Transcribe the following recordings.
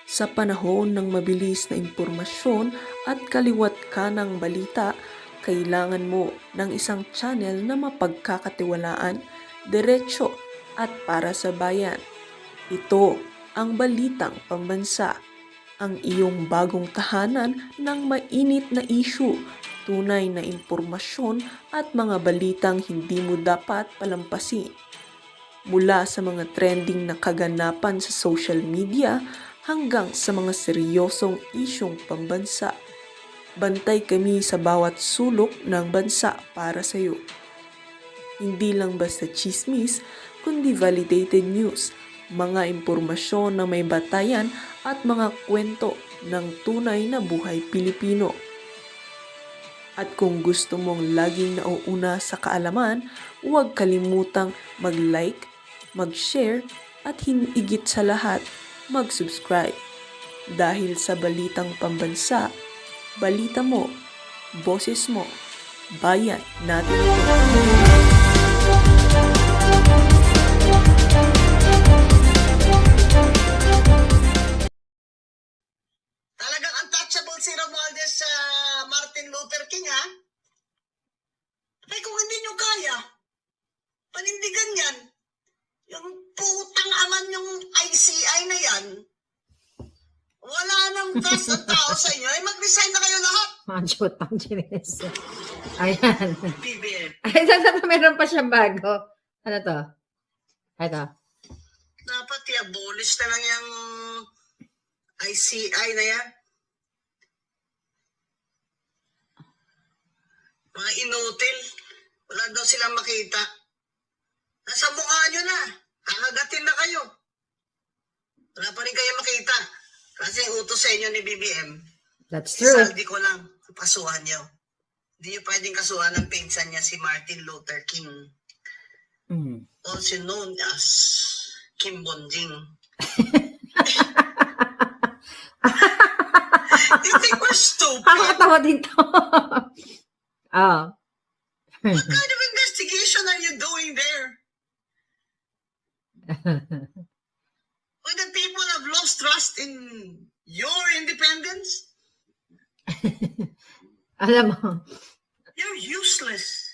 Sa panahon ng mabilis na impormasyon at kaliwat kanang balita, kailangan mo ng isang channel na mapagkakatiwalaan, diretsyo at para sa bayan. Ito ang Balitang Pambansa, ang iyong bagong tahanan ng mainit na issue, tunay na impormasyon at mga balitang hindi mo dapat palampasin. Mula sa mga trending na kaganapan sa social media hanggang sa mga seryosong isyong pambansa. Bantay kami sa bawat sulok ng bansa para sa iyo. Hindi lang basta chismis, kundi validated news, mga impormasyon na may batayan at mga kwento ng tunay na buhay Pilipino. At kung gusto mong laging nauuna sa kaalaman, huwag kalimutang mag-like, mag-share at higit sa lahat, mag-subscribe. Dahil sa Balitang Pambansa, balita mo, boses mo, bayan natin ito. Talagang untouchable si Romualdez sa Martin Luther King, ha? Ay, kung hindi nyo kaya, panindigan yan. Yung putang aman yung ICI na yan, wala nang trust ang tao sa inyo, ay mag-resign na kayo lahat. Manchutang Chines. Ayan. BBM. Ay, meron pa siyang bago. Ano to? Ito. Dapat i-abolish na lang yung ICI na yan. Mga inutil. Wala daw silang makita. Nasa mukha nyo na. Kakagatin na kayo. Wala pa rin kayo makita. Kasi utos sa inyo ni BBM. That's true. Isaldi ko lang. Kasuhan nyo. Hindi nyo pwedeng kasuhan ng pinsan niya si Martin Luther King. Also known as Kim Bonjing. You think we're stupid? Pakakatawa din to. Oh. What kind of investigation are you doing there? When the people have lost trust in your independence, Alam mo, you're useless.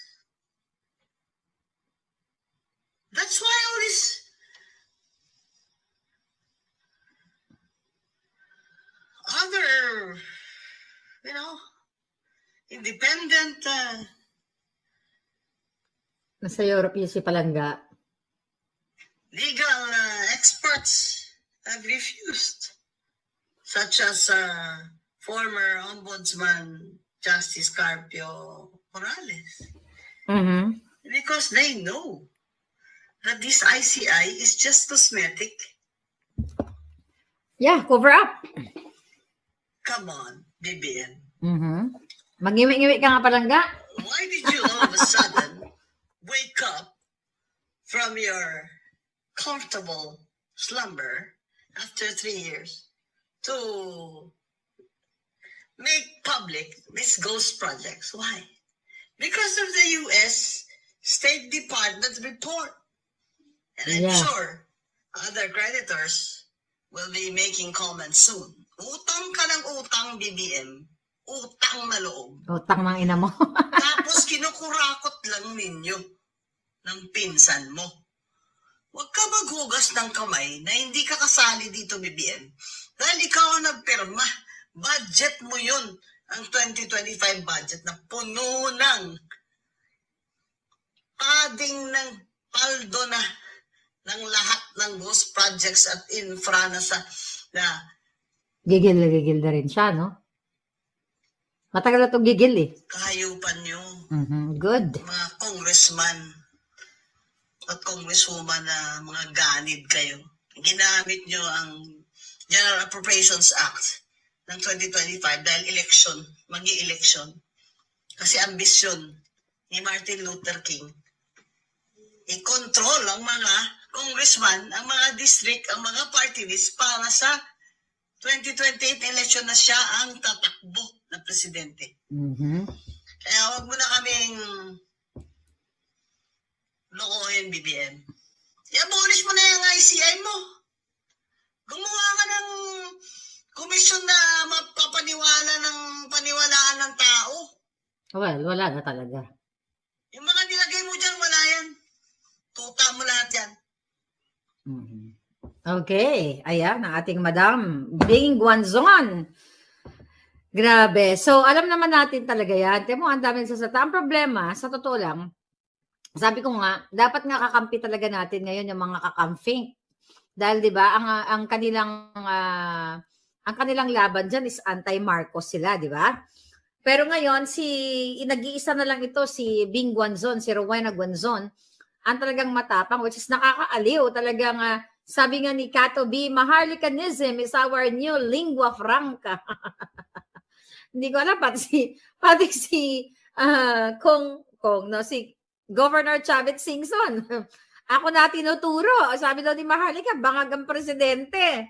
That's why all this other, independent, nasa Europe yun si Palangga. legal experts have refused, such as former Ombudsman Justice Carpio Morales, because they know that this ICI is just cosmetic. Yeah, cover up. Come on, BBM. Mag-iwi-iwi ka nga Palangga. Why did you all of a sudden wake up from your comfortable slumber after 3 years to make public these ghost projects? Why? Because of the U.S. State Department report. And I'm sure other creditors will be making comments soon. Utang ka ng utang, BBM. Utang na loob. Utang ng ina mo. Tapos kinukurakot lang ninyo ng pinsan mo. Huwag ka maghugas ng kamay na hindi ka kasali dito, BBM. Dahil ikaw ang nagpirma. Budget mo yun. Ang 2025 budget na puno ng padding ng paldo na ng lahat ng ghost projects at infra na Gigil na rin siya, no? Matagal na itong gigil eh. kahayupan nyo. Good. Mga congressman at congresswoman na mga ganid kayo. Ginamit nyo ang General Appropriations Act ng 2025 dahil election, magi-election. Kasi ambisyon ni Martin Luther King i-control ang mga congressman, ang mga district, ang mga party list para sa 2028 election na siya ang tatakbo na presidente. Kaya huwag mo na kaming lokohin, BBM. I-abolish mo na yung ICI mo. Gumawa ka ng politician na mapapaniwala ng paniwalaan ng tao. Well, wala na talaga. Yung mga nilagay mo dyan, wala yan. Tuta mo lahat yan. Mhm. Okay. Ayan, ang ating Madam Bing Guanzon. Grabe. So, alam naman natin talaga yan. Tiyan mo, ang daming sasata. Ang problema, sa totoo lang, sabi ko nga, dapat nga kakampi talaga natin ngayon yung mga kakamping. Dahil 'di ba, ang kanilang laban diyan is anti-Marcos sila, 'di ba? Pero ngayon nag-iisa na lang ito si Bing Guanzon, si Rowena Guanzon, ang talagang matapang, which is nakakaaliw. Talagang sabi nga ni Cato B, Maharlikanism is our new lingua franca. Hindi ko alam pati si Kong no, si Governor Chavit Singson. Ako na tinuturo. Sabi daw ni Maharlika, bangag ang presidente.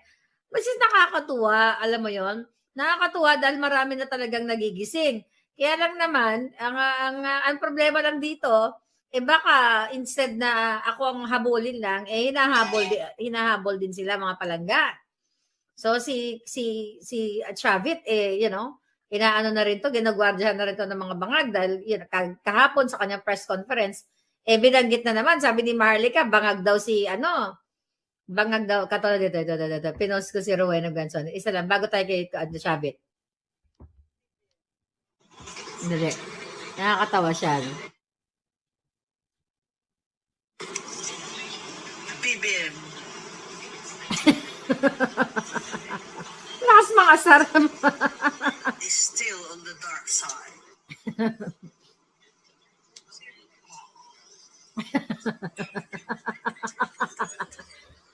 Which is nakakatuwa, alam mo yon. Nakakatuwa dahil marami na talagang nagigising. Kaya lang naman, ang problema lang dito, baka instead na ako ang habulin lang, hinahabol din sila mga palangga. So si Chavit, inaano na rin to, ginagwardyahan na rin to ng mga bangag dahil kahapon sa kanyang press conference, binanggit na naman, sabi ni Maharlika, bangag daw katulad dito, pinost ko si Rowena Guanzon. Isa lang, bago tayo kay Chavit. Direct. Nakakatawa siya. No? BBM. Lakas mga saram. Is still on the dark side.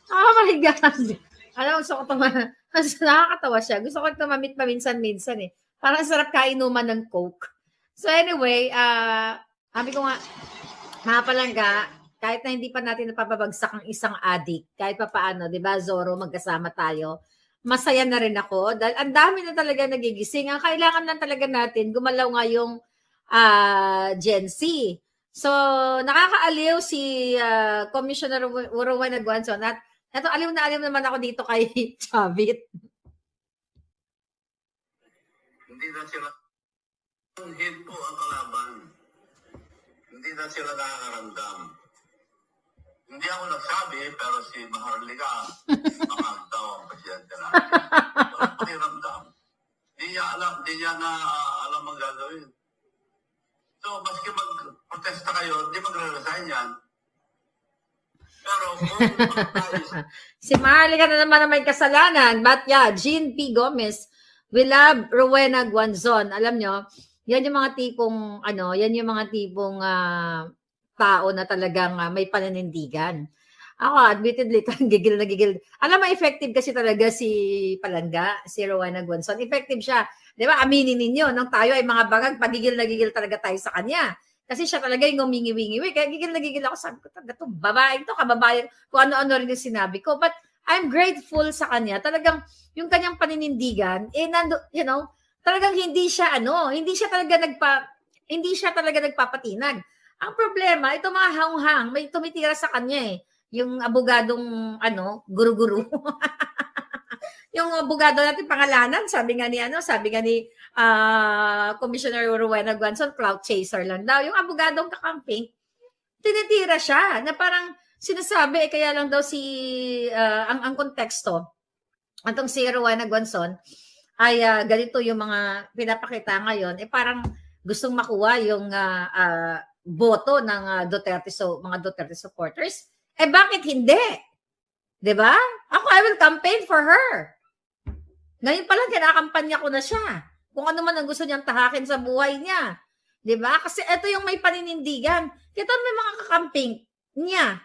Oh my God. Alam mo, gusto ko nakakatawa siya. Gusto ko tumamit paminsan-minsan eh. Parang sarap kainuman ng Coke. So anyway, sabi ko nga, mga palangga, kahit na hindi pa natin napapabagsak ang isang addict, kahit pa paano, di ba, Zorro, magkasama tayo, masaya na rin ako. Dahil ang dami na talaga nagigising. Ang kailangan lang talaga natin, gumalaw nga yung Gen Z. So, nakakaaliw si Commissioner Rowena Guanzon at aliw na aliw naman ako dito kay Chavit. Hindi na sila hinto ang kalaban. Hindi na sila nakakaramdam. Hindi ako nagsabi, pero si Maharlika, bangag daw ang presidente natin. Walang pakiramdam. Hindi niya na alam ang gagawin. So, maski mag-protesta kayo, hindi magre-resign yan. Pero kung si Maharlika na naman na may kasalanan. But yeah, Jean P. Gomez, we love Rowena Guanzon. Alam nyo, yan yung mga tipong, tao na talagang may pananindigan. Ako, admittedly, gigil na gigil. Alam mo, effective kasi talaga si Palangga, si Rowena Guanzon. Effective siya. Di ba? Aminin ninyo, nung tayo ay mga bangag, pagigil na gigil talaga tayo sa kanya. Kasi siya talaga yung umingi-wingi. Kaya gigil na gigil ako. Sabi ko, ito, babae ito, kababayan. Kung ano-ano rin yung sinabi ko. But I'm grateful sa kanya. Talagang, yung kanyang paninindigan, talagang hindi siya talaga nagpapatinag. Ang problema, ito mga hanghang, may tumitira sa kanya eh. Yung abogadong, guru-guru. Yung abogado natin pangalanan, sabi nga ni Commissioner Rowena Guanzon, clout chaser lang daw. Yung abogadong kakamping, tinitira siya na parang sinasabi, kaya lang daw ang konteksto, atong si Rowena Guanzon, ay ganito yung mga pinapakita ngayon, parang gustong makuha yung boto ng mga Duterte supporters. Bakit hindi? 'Di ba? Ako, I will campaign for her. Ngayon pa lang, kinakampanya ko na siya. Kung ano man ang gusto niyang tahakin sa buhay niya. 'Di ba? Kasi ito yung may paninindigan. Kita may mga kakamping niya.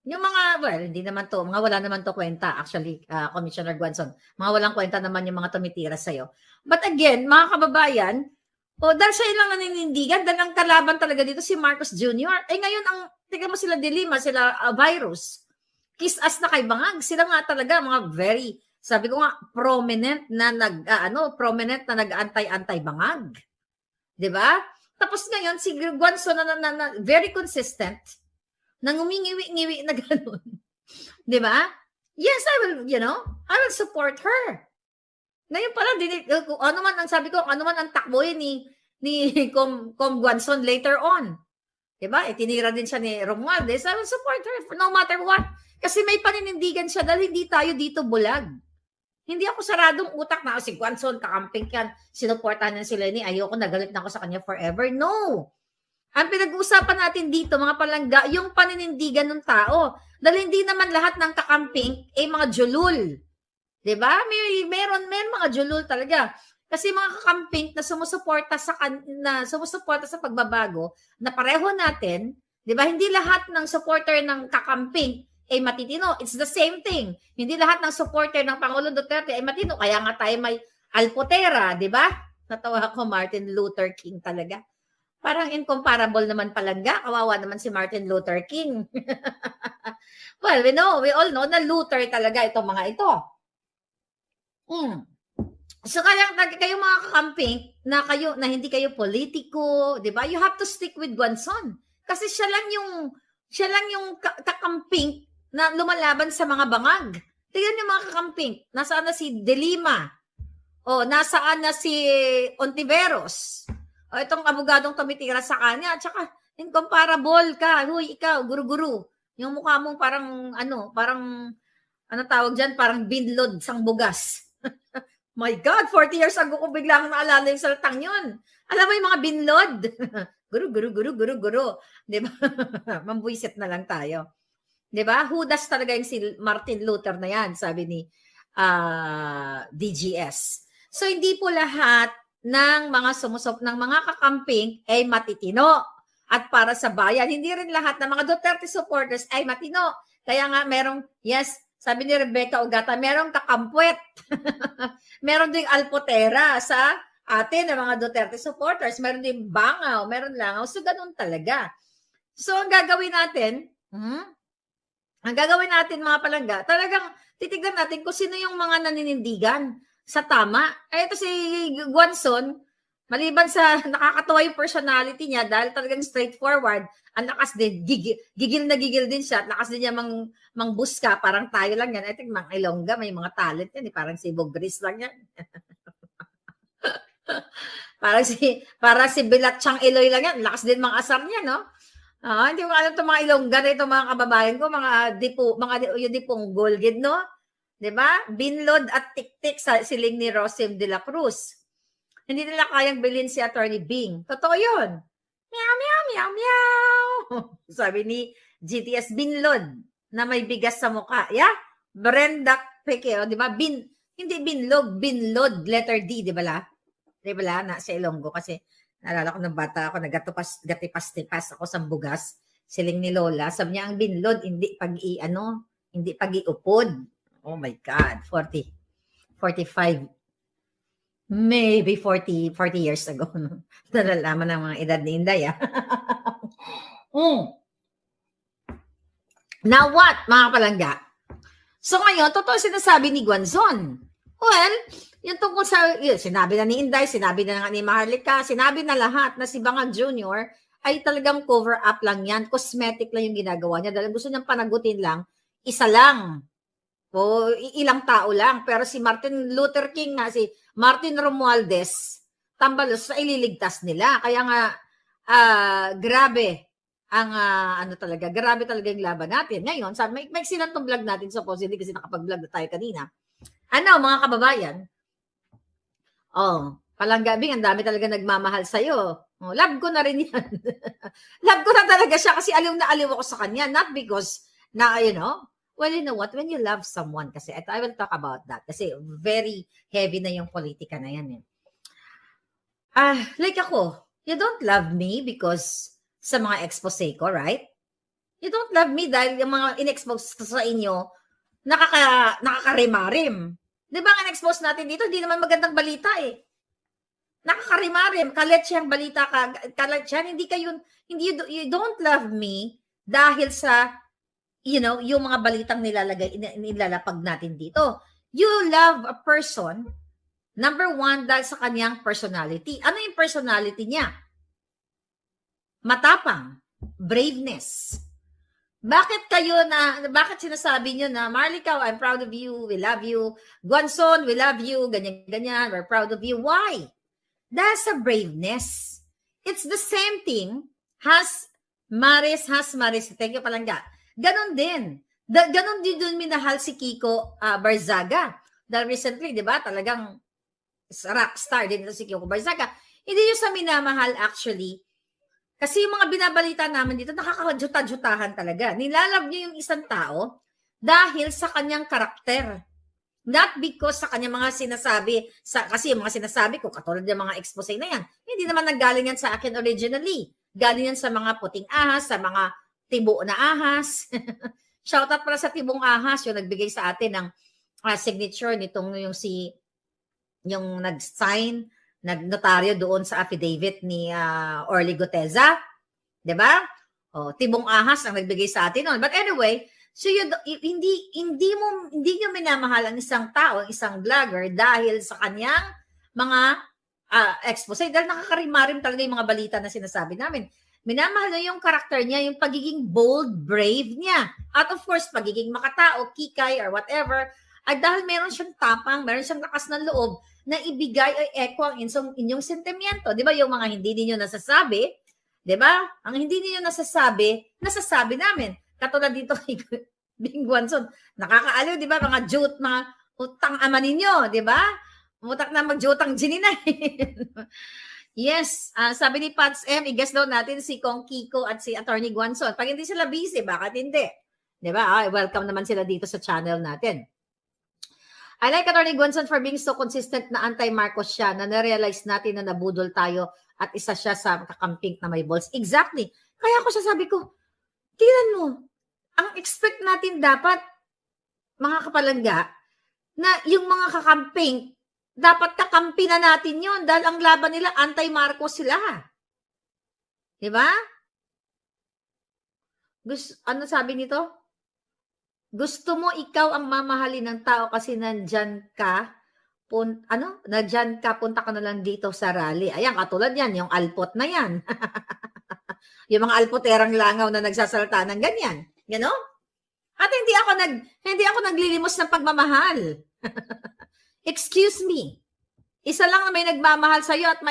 Yung mga, hindi naman to, mga wala naman to kwenta, actually, Commissioner Guanzon. Mga walang kwenta naman yung mga tumitira sa'yo. But again, mga kababayan, dahil siya lang naninindigan, dahil ang kalaban talaga dito si Marcos Jr. Ngayon, tingnan mo sila Dilima, sila Virus. Kiss us na kay Bangag. Sila nga talaga, mga very, sabi ko nga, prominent na nag-antay-antay Bangag. 'Di ba? Tapos ngayon, si Guanzon na very consistent, nang umingiwi-ngiwi na gano'n. 'Di ba? Yes, I will support her. Ngayon pala, ano man ang sabi ko, ano man ang takbo ni Com Guanzon later on. Diba? Tinira din siya ni Romualdez. I will support her no matter what. Kasi may paninindigan siya dahil hindi tayo dito bulag. Hindi ako saradong utak na si Guanzon, kakamping yan, sinuportahan niya si Lenny, ayoko, nagalit na ako sa kanya forever. No! Ang pinag-uusapan natin dito, mga palangga, yung paninindigan ng tao. Dahil hindi naman lahat ng kakamping ay mga julul. Diba? Meron mga julul talaga. Kasi mga kakamping na sumusuporta sa pagbabago na pareho natin, 'di ba? Hindi lahat ng supporter ng kakamping ay matitino. It's the same thing. Hindi lahat ng supporter ng Pangulong Duterte ay matino. Kaya nga tayo may alpotera, 'di ba? Natawa ako, Martin Luther King talaga. Parang incomparable naman palangga. Kawawa naman si Martin Luther King. Well, we all know na Luther talaga itong mga ito. So kaya kayo mga kakamping na hindi kayo politiko, 'di ba? You have to stick with Guanzon kasi siya lang yung kakamping na lumalaban sa mga bangag. Tingnan niyo mga kakamping, nasaan na si De Lima? O nasaan na si Ontiveros? O itong abogadong tumitira sa kanya, at saka incomparable ka. Huy, ikaw, guru-guru. Yung mukha mo parang ano tawag diyan, parang binlod sang bugas. My God, 40 years ago ko biglang naalala yung salitang yun. Alam mo yung mga binlod? Guru. Diba? Mambuisit na lang tayo. Diba? Hudas talaga yung si Martin Luther na yan, sabi ni DGS. So, hindi po lahat ng mga ng mga kakamping ay matitino. At para sa bayan, hindi rin lahat ng mga Duterte supporters ay matino. Kaya nga sabi ni Rebecca Ugata, merong kakampwet. Meron ding alpotera sa atin ng mga Duterte supporters. Meron ding bangaw, meron langaw. So, ganun talaga. So, ang gagawin natin mga palangga, talagang titignan natin kung sino yung mga naninindigan sa tama. Ito si Guanzon, maliban sa nakakatawa yung personality niya dahil talagang straightforward, ang lakas din, gigil din siya, at lakas din niya mangbuska, parang tayo lang yan. I think mga Ilongga, may mga talent yan, parang si Bogris lang yan. parang si Bilatchang Iloy lang yan, lakas din mga asar niya, no? Hindi ko alam itong mga Ilongga na itong mga kababayan ko, yung dipunggol, no? Diba? Binlod at tiktik sa siling ni Rosim de la Cruz. Hindi nila kayang bilhin si Attorney Bing. Totoo yun. Meow, meow, meow, meow. Sabi ni GTS Binlod na may bigas sa mukha. Yeah? Brenda Pekeo, di ba? Hindi binlog, binlod, letter D, di ba la? Di ba la? Na sa Ilonggo kasi naalala ko ng bata ako, gatipas-tipas ako sa bugas. Siling ni Lola. Sabi niya, ang binlod, hindi pag-iupod. Oh my God. 45 maybe 40 years ago. Nalalaman ng mga edad ni Inday. Now what, mga palangga? So ngayon, totoo sinasabi ni Guanzon. Well, yung tungkol sa, sinabi na ni Inday, sinabi na ni Maharlika, sinabi na lahat na si Bangag Jr. ay talagang cover up lang yan. Cosmetic lang yung ginagawa niya. Dahil gusto niyang panagutin lang, isa lang. O ilang tao lang. Pero si Martin Luther King nga, si Martin Romualdez, tambalos sa ililigtas nila. Kaya nga, grabe grabe talaga yung laban natin. Ngayon, may sinantong vlog natin supposedly kasi nakapag-vlog na tayo kanina. Mga kababayan? Palangga Bing, ang dami talaga nagmamahal sa'yo. Love ko na rin yan. Love ko na talaga siya kasi aliw na aliw ako sa kanya. Not because well, you know what? When you love someone, kasi I will talk about that. Kasi very heavy na yung politika na yan. Like ako, you don't love me because sa mga expose ko, right? You don't love me dahil yung mga in-expose ko sa inyo, nakakarimarim. Di ba ang in-expose natin dito, hindi naman magandang balita eh. Nakakarimarim, kaletsyang balita kaletsyang, you don't love me dahil sa yung mga balitang nilalapag natin dito. You love a person, number one, dahil sa kanyang personality. Ano yung personality niya? Matapang, braveness, bakit sinasabi nyo na, Marlica, I'm proud of you, we love you, Guanzon, we love you, ganyan, we're proud of you. Why? That's a braveness. It's the same thing has Maris, thank you Palangga. Ganon din. Ganon din dun minahal si Kiko Barzaga. Dahil recently, di ba, talagang rockstar din ito si Kiko Barzaga. Hindi yung sa minamahal actually. Kasi yung mga binabalita naman dito, nakakajuta-jutahan talaga. Nilalab niya yung isang tao dahil sa kanyang karakter. Not because sa kanyang mga sinasabi, kasi yung mga sinasabi ko, katulad ng mga expose na yan, hindi naman nanggaling yan sa akin originally. Galing yan sa mga puting ahas, sa mga tibo na ahas. Shoutout pala sa tibong ahas, yung nagbigay sa atin ng signature nitong yung nag-sign, nag-notaryo doon sa affidavit ni Orly Guteza. Diba? O, tibong ahas ang nagbigay sa atin noon. But anyway, so hindi nyo minamahal ang isang tao, ang isang vlogger dahil sa kanyang mga expose. Dahil nakakarimarim talaga yung mga balita na sinasabi namin. Minamahal nyo yung karakter niya, yung pagiging bold, brave niya. At of course, pagiging makatao, kikay, or whatever. At dahil meron siyang tapang, meron siyang lakas ng loob na ibigay ay echo ang inyong sentimiento. Di ba yung mga hindi niyo nasasabi? Di ba? Ang hindi niyo nasasabi namin. Katulad dito kay Bing Guanzon, nakakaaliw, di ba? Mga utang ama ninyo, di ba? Mutak na magjutang gininahin. Yes, sabi ni Pats M, i-guess daw natin si Kong Kiko at si Attorney Guanzon. Pag hindi sila busy, bakit hindi? Di ba? Welcome naman sila dito sa channel natin. I like Attorney Guanzon for being so consistent na anti-Marcos siya, na na-realize natin na nabudol tayo at isa siya sa kakamping na may balls. Exactly. Kaya ako siya sabi ko, tingnan mo, ang expect natin dapat, mga kapalangga, na yung mga kakamping, dapat kakampi na natin yun dahil ang laban nila, anti-Marcos sila. Diba? Ano sabi nito? Gusto mo ikaw ang mamahalin ng tao kasi nandyan ka, punta ka na lang dito sa rally. Ayan, katulad yan, yung alpot na yan. Yung mga alpoterang langaw na nagsasalta ng ganyan. Gano? At hindi ako naglilimos ng pagmamahal. Excuse me. Isa lang na may nagmamahal sa'yo at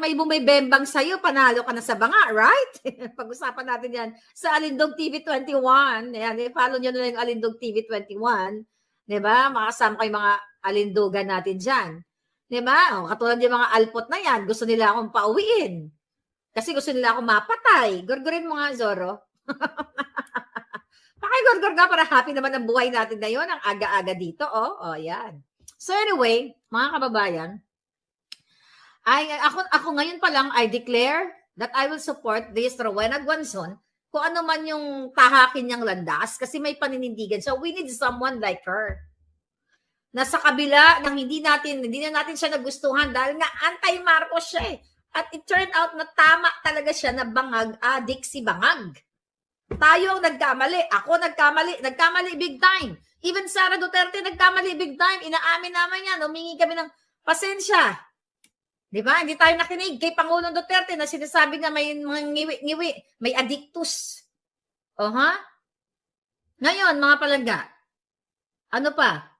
may bumibembang sa'yo, panalo ka na sa banga, right? Pag-usapan natin yan sa Alindog TV 21. Ayan, follow nyo na lang yung Alindog TV 21. Diba? Makasama kayo mga alindugan natin dyan. Diba? O, katulad yung mga alpot na yan, gusto nila akong pauwiin. Kasi gusto nila akong mapatay. Gurgurin mo nga, Zorro. Pakigurgur nga para happy naman ang buhay natin na yun. Ang aga-aga dito, oh. Yan. So anyway, mga kababayan, ako ngayon pa lang, I declare that I will support this Rowena Guanzon kung ano man yung tahakin niyang landas kasi may paninindigan. So we need someone like her. Nasa kabila ng hindi na natin siya nagustuhan dahil nga anti-Marcos siya eh. At it turned out na tama talaga siya na bangag, adik si bangag. Tayo ang nagkamali. Ako nagkamali big time. Even Sara Duterte nagkamali big time. Inaamin naman yan. Humingi kami ng pasensya. Di ba? Hindi tayo nakinig kay Pangulong Duterte na sinasabi na may mga ngiwi-ngiwi, may addictus. Ngayon, mga palangga, ano pa?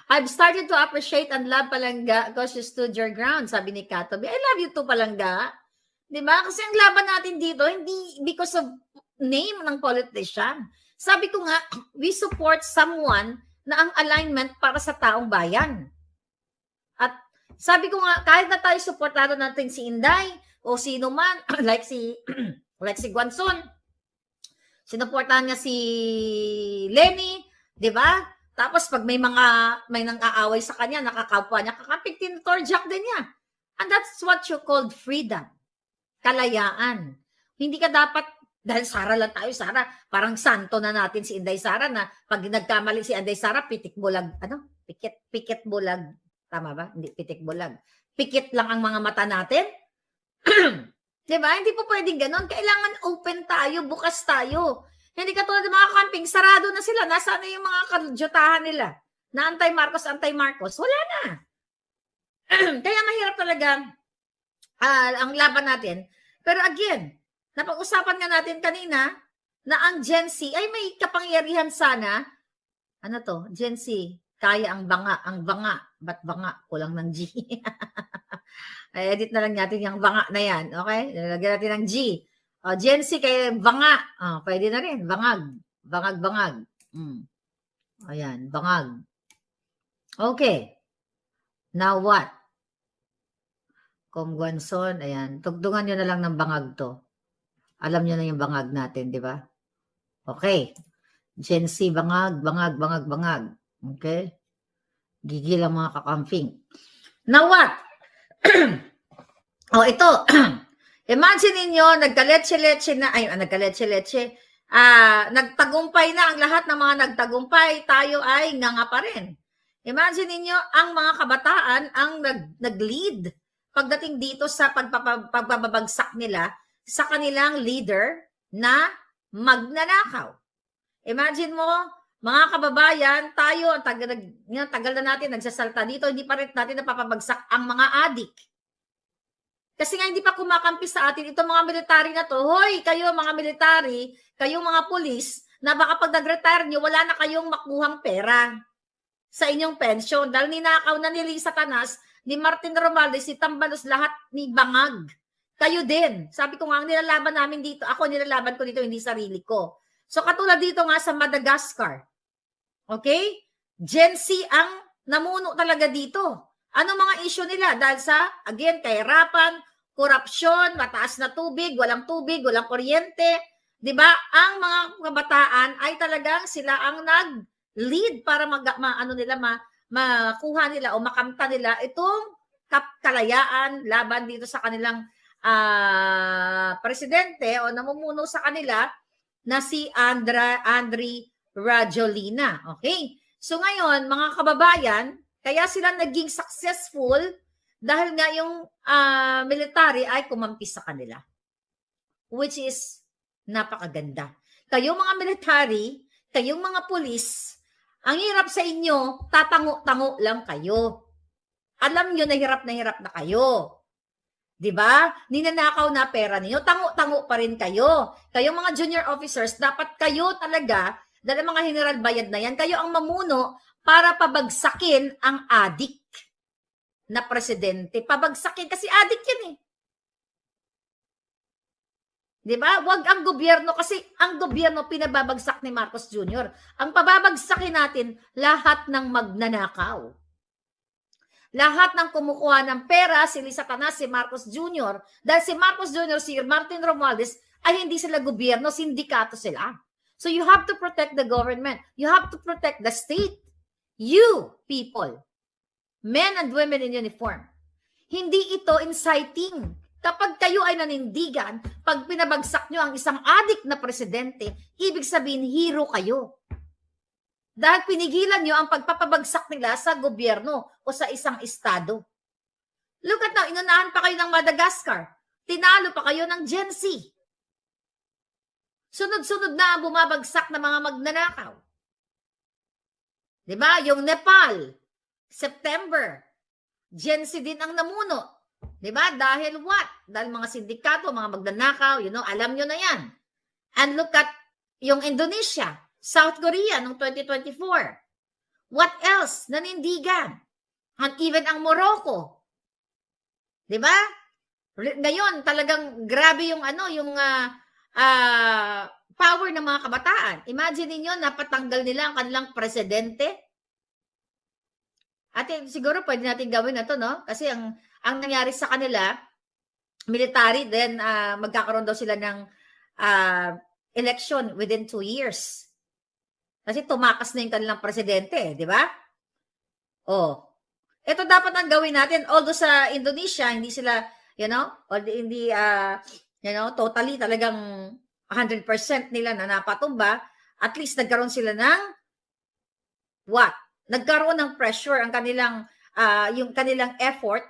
I've started to appreciate and love Palangga because you stood your ground, sabi ni Katobi. I love you too, Palangga. Di ba? Kasi ang laban natin dito, hindi because of name ng politician. Sabi ko nga, we support someone na ang alignment para sa taong bayan. At sabi ko nga, kahit na tayo supportado natin si Inday o sino man, like si Guanzon, sinuportahan niya si Lenny, di ba? Tapos pag may nang-aaway sa kanya, nakakapwa niya, kakapit, tinutorjak din niya. And that's what you called freedom. Kalayaan. Hindi ka dapat, dahil Sara lang tayo, Sara, parang santo na natin si Inday Sara na pag nagkamali si Inday Sara, pitik bulag, pikit bulag. Tama ba? Hindi, pitik bulag. Pikit lang ang mga mata natin. Diba? Hindi po pwedeng ganun. Kailangan open tayo, bukas tayo. Hindi katulad ng mga camping, sarado na sila. Nasaan na yung mga kadyutahan nila? Na anti-Marcos. Wala na. Kaya mahirap talaga ang laban natin. Pero again, Napag-usapan nga natin kanina na ang Gen Z ay may kapangyarihan sana. Ano to? Gen Z, kaya ang banga. Ba't banga? Kulang ng G. Ay, edit na lang natin yung banga na yan. Okay? Lalagyan natin ng G. Gen Z, kaya banga. Pwede na rin. Bangag. Bangag. Ayan, bangag. Okay. Now what? Kung Guanson, ayan. Tugtungan nyo na lang ng bangag to. Alam nyo na yung bangag natin, di ba? Okay. Gen Z, bangag. Okay? Gigil ang mga kakamping. Now what? Ito. Imagine niyo nagtagumpay na ang lahat ng mga nagtagumpay, tayo ay nganga pa rin. Imagine niyo ang mga kabataan ang nag-lead pagdating dito sa pagbabagsak nila sa kanilang leader na magnanakaw. Imagine mo, mga kababayan, tayo, tagal na natin nagsasalta dito, hindi pa rin natin napapabagsak ang mga adik. Kasi nga hindi pa kumakampi sa atin itong mga military na to. Hoy, kayo mga military, kayong mga pulis, na baka pag nag-retire nyo, wala na kayong makuhang pera sa inyong pension. Dahil ninakaw na ni Lisa Satanas, ni Martin Romualdez, si Tambalos, lahat ni Bangag. Kayo din. Sabi ko nga, ang nilalaban namin dito, ako nilalaban ko dito, hindi sarili ko. So katulad dito nga sa Madagascar. Okay? Gen Z ang namuno talaga dito. Ano mga issue nila? Dahil sa, again, kahirapan, korupsyon, mataas na tubig, walang kuryente. Diba? Ang mga kabataan ay talagang sila ang nag-lead para makuha nila o makamta nila itong kalayaan laban dito sa kanilang presidente o namumuno sa kanila na si Andry Rajoelina. Okay? So ngayon, mga kababayan, kaya sila naging successful dahil nga yung military ay kumampi sa kanila. Which is napakaganda. Kayong mga military, kayong mga pulis, ang hirap sa inyo, tatango-tango lang kayo. Alam nyo na hirap na kayo. Diba? Ninanakaw na pera niyo, tango-tango pa rin kayo. Kayong mga junior officers, dapat kayo talaga, dahil mga general bayad na yan, kayo ang mamuno para pabagsakin ang adik na presidente. Pabagsakin, kasi adik yan eh. Diba? Wag ang gobyerno, kasi ang gobyerno pinababagsak ni Marcos Jr. Ang pababagsakin natin, lahat ng magnanakaw. Lahat ng kumukuha ng pera, si Lisa Satanas, si Marcos Jr. Dahil si Marcos Jr., si Martin Romualdez, ay hindi sila gobyerno, sindikato sila. So you have to protect the government. You have to protect the state. You, people, men and women in uniform. Hindi ito inciting. Kapag kayo ay nanindigan, pag pinabagsak nyo ang isang adik na presidente, ibig sabihin, hero kayo. Dahil pinigilan nyo ang pagpapabagsak nila sa gobyerno o sa isang estado. Look at now, inunahan pa kayo ng Madagascar. Tinalo pa kayo ng Gen Z. Sunod-sunod na ang bumabagsak na mga magnanakaw. Diba? Yung Nepal, September, Gen Z din ang namuno. Diba? Dahil what? Dahil mga sindikato, mga magnanakaw, alam nyo na yan. And look at yung Indonesia, South Korea noong 2024. What else? Nanindigan. And even ang Morocco. Diba? Ngayon, talagang grabe yung power ng mga kabataan. Imagine niyo napatanggal nila ang kanilang presidente. At siguro pwede natin gawin na to, no? Kasi ang nangyari sa kanila, military, then magkakaroon daw sila ng election within 2 years. Kasi tumakas na yung kanilang presidente, di ba? Ito dapat ang gawin natin. Although sa Indonesia, hindi sila, totally talagang 100% nila na napatumba, at least nagkaroon sila ng what? Nagkaroon ng pressure ang kanilang yung kanilang effort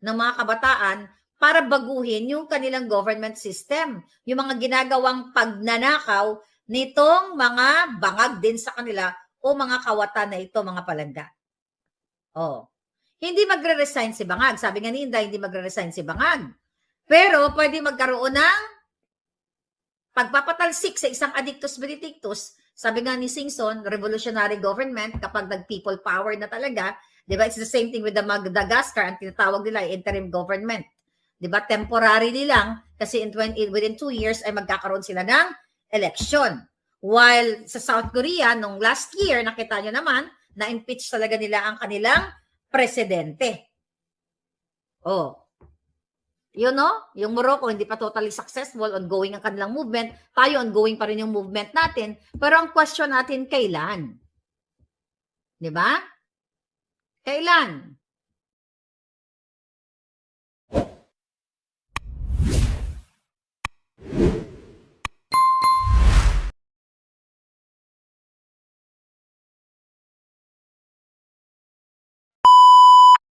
ng mga kabataan para baguhin yung kanilang government system. Yung mga ginagawang pagnanakaw nitong mga bangag din sa kanila o mga kawatan na ito, mga palangga. Hindi magre-resign si Bangag. Sabi nga ni Inday, hindi magre-resign si Bangag. Pero pwede magkaroon ng pagpapatalsik sa isang addictus benedictus, sabi nga ni Singson, revolutionary government, kapag nag-people power na talaga, di ba, it's the same thing with the Madagascar, ang tinatawag nila ay interim government. Di ba, temporarily lang, kasi within 2 years ay magkakaroon sila ng election. While sa South Korea, nung last year, nakita nyo naman, na-impeach talaga nila ang kanilang presidente. Oh. You know, yung Morocco hindi pa totally successful, ongoing ang kanilang movement. Tayo, ongoing pa rin yung movement natin. Pero ang question natin, kailan? Di ba? Kailan?